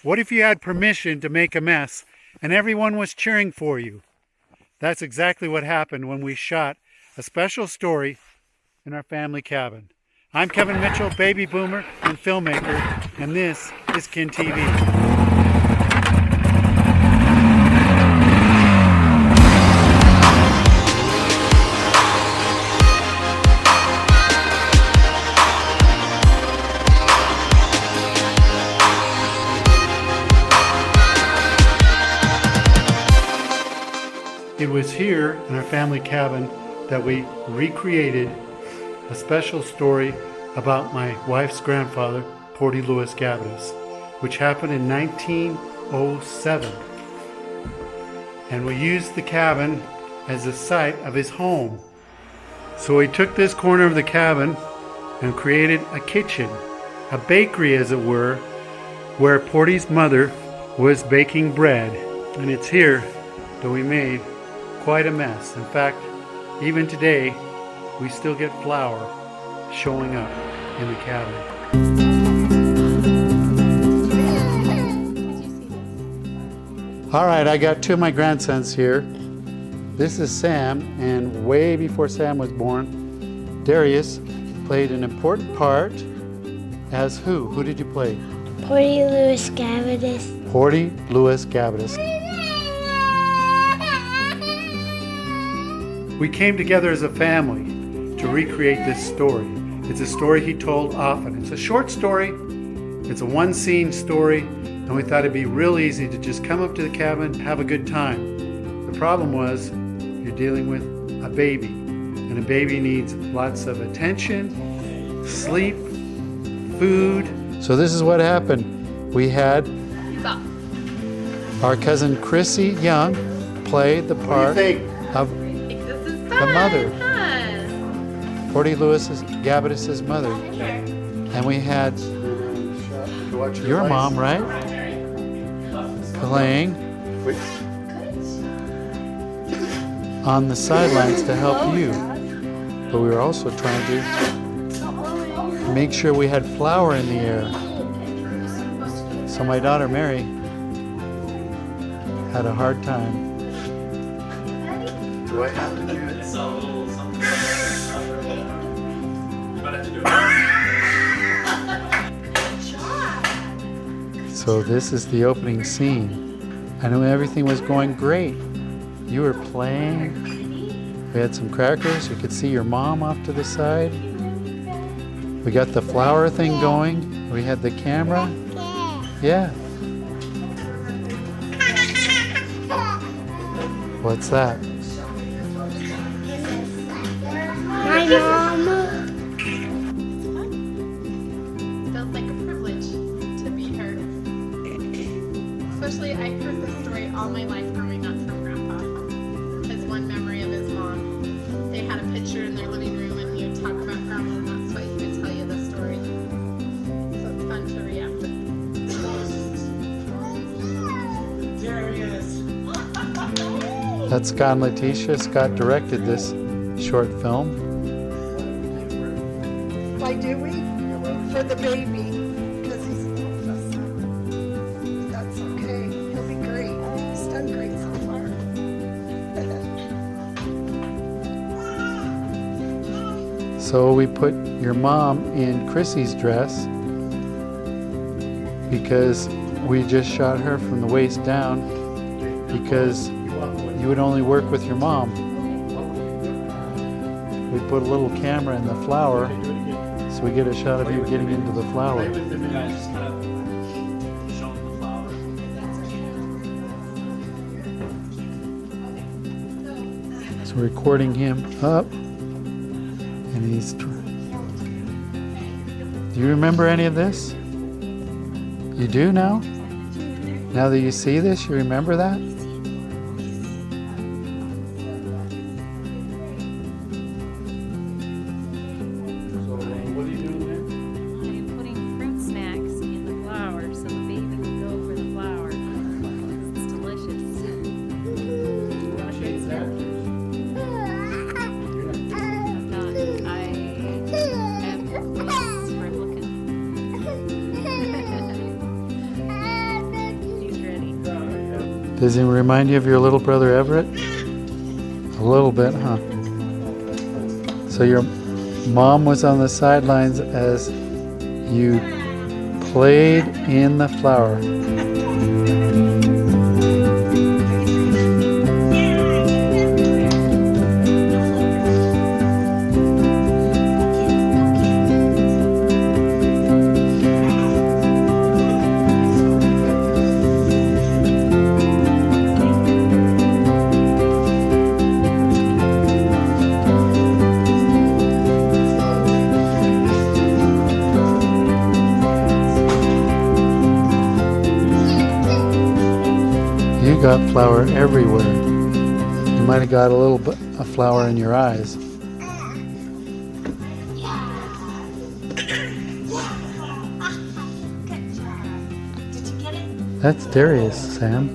What if you had permission to make a mess and everyone was cheering for you? That's exactly what happened when we shot a special story in our family cabin. I'm Kevin Mitchell, baby boomer and filmmaker, and this is KINTV. It was here in our family cabin that we recreated a special story about my wife's grandfather, Porty Lewis Gabbitas, which happened in 1907. And we used the cabin as the site of his home. So we took this corner of the cabin and created a kitchen, a bakery as it were, where Porty's mother was baking bread. And it's here that we made quite a mess. In fact, even today, we still get flour showing up in the cabin. All right, I got two of my grandsons here. This is Sam, and way before Sam was born, Darius played an important part as who? Who did you play? Porty Lewis Gabbitas. Porty Lewis Gabbitas. We came together as a family to recreate this story. It's a story he told often. It's a short story. It's a one-scene story, and we thought it'd be real easy to just come up to the cabin, have a good time. The problem was you're dealing with a baby, and a baby needs lots of attention, sleep, food. So this is what happened. We had our cousin Chrissy Young play the part of the mother, Porty Lewis Gabbitas' mother. And we had your mom, right? Playing on the sidelines to help you. But we were also trying to make sure we had flour in the air. So my daughter Mary had a hard time. Do I have to do it? So this is the opening scene. I knew everything was going great. You were playing. We had some crackers. You could see your mom off to the side. We got the flower thing going. We had the camera. Yeah. What's that? My mom. Felt like a privilege to be her. Especially, I heard this story all my life growing up from Grandpa. His one memory of his mom. They had a picture in their living room and he would talk about Grandma, and that's why he would tell you the story. So it's fun to react to. There he is. That's Scott and Letitia. Scott directed this short film. Why do we? For the baby, because he's that's okay. He'll be great. He's done great so far. So we put your mom in Chrissy's dress because we just shot her from the waist down because you would only work with your mom. We put a little camera in the flower so we get a shot of you getting into the flower. So we're recording him up, and he's. Do you remember any of this? You do now? Now that you see this, you remember that? Does he remind you of your little brother Everett? A little bit, huh? So your mom was on the sidelines as you played in the flower. You got flour everywhere. You might have got a little bit of flour in your eyes. That's Darius, Sam.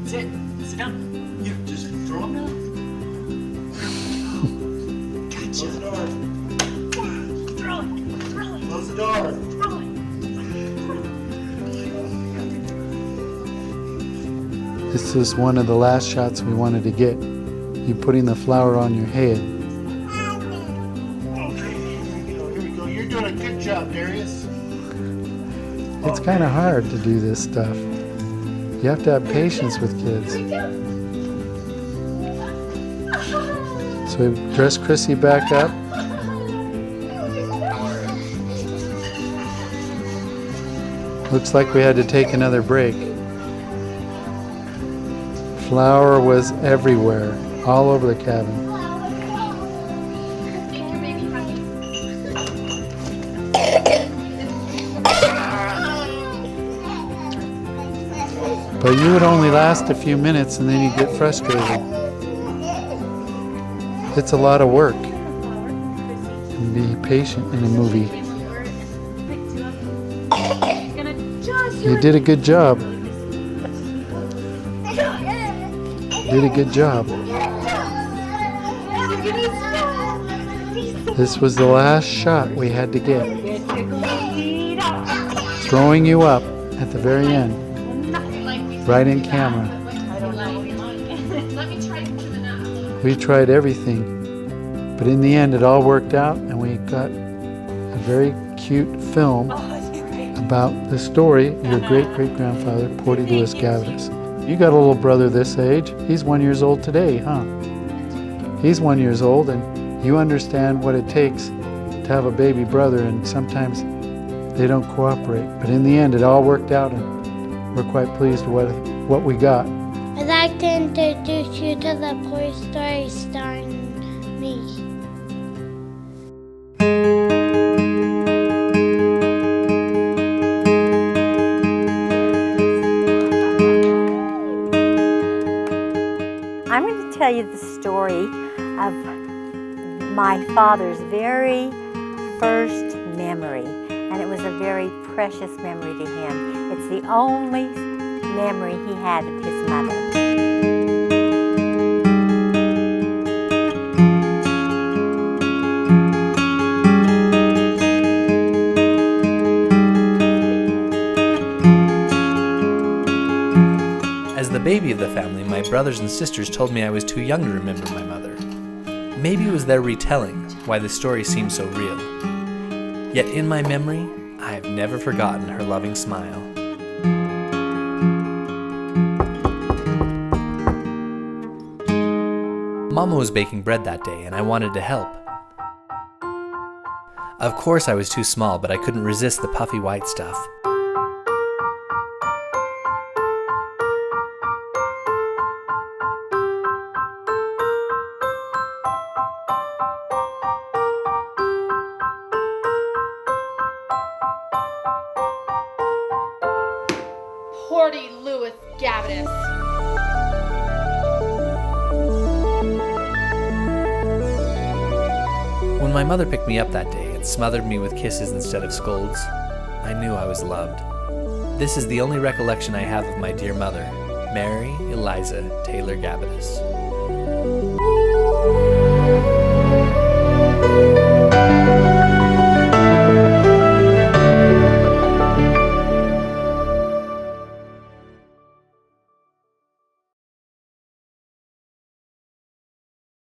Sit. Sit down. Here, just throw them now. Close the door. Throw it. Close the door. Throw it. This is one of the last shots we wanted to get. You putting the flour on your head. Okay, here we go. You're doing a good job, Darius. It's kind of hard to do this stuff. You have to have patience with kids. So we dress Chrissy back up. Looks like we had to take another break. Flour was everywhere, all over the cabin. Make your baby happy. But you would only last a few minutes and then you'd get frustrated. It's a lot of work. And be patient in a movie. You did a good job. Did a good job. This was the last shot we had to get. Throwing you up at the very end. Right in camera. Let me try to put it out. We tried everything. But in the end it all worked out and we got a very cute film about the story of your great-great-grandfather, Porty Lewis Gavitus. You got a little brother this age. He's 1 year old today, huh? He's 1 year old and you understand what it takes to have a baby brother, and sometimes they don't cooperate. But in the end it all worked out and we're quite pleased with what we got. I'd like to introduce you to the Toy Story starring me. I'm going to tell you the story of my father's very first memory, and it was a very precious memory to him. It's the only memory he had of his mother. As the baby of the family, my brothers and sisters told me I was too young to remember my mother. Maybe it was their retelling why the story seemed so real. Yet in my memory, I have never forgotten her loving smile. Mama was baking bread that day and I wanted to help. Of course I was too small, but I couldn't resist the puffy white stuff. Porty Lewis Gavitus. When my mother picked me up that day and smothered me with kisses instead of scolds, I knew I was loved. This is the only recollection I have of my dear mother, Mary Eliza Taylor Gavitus.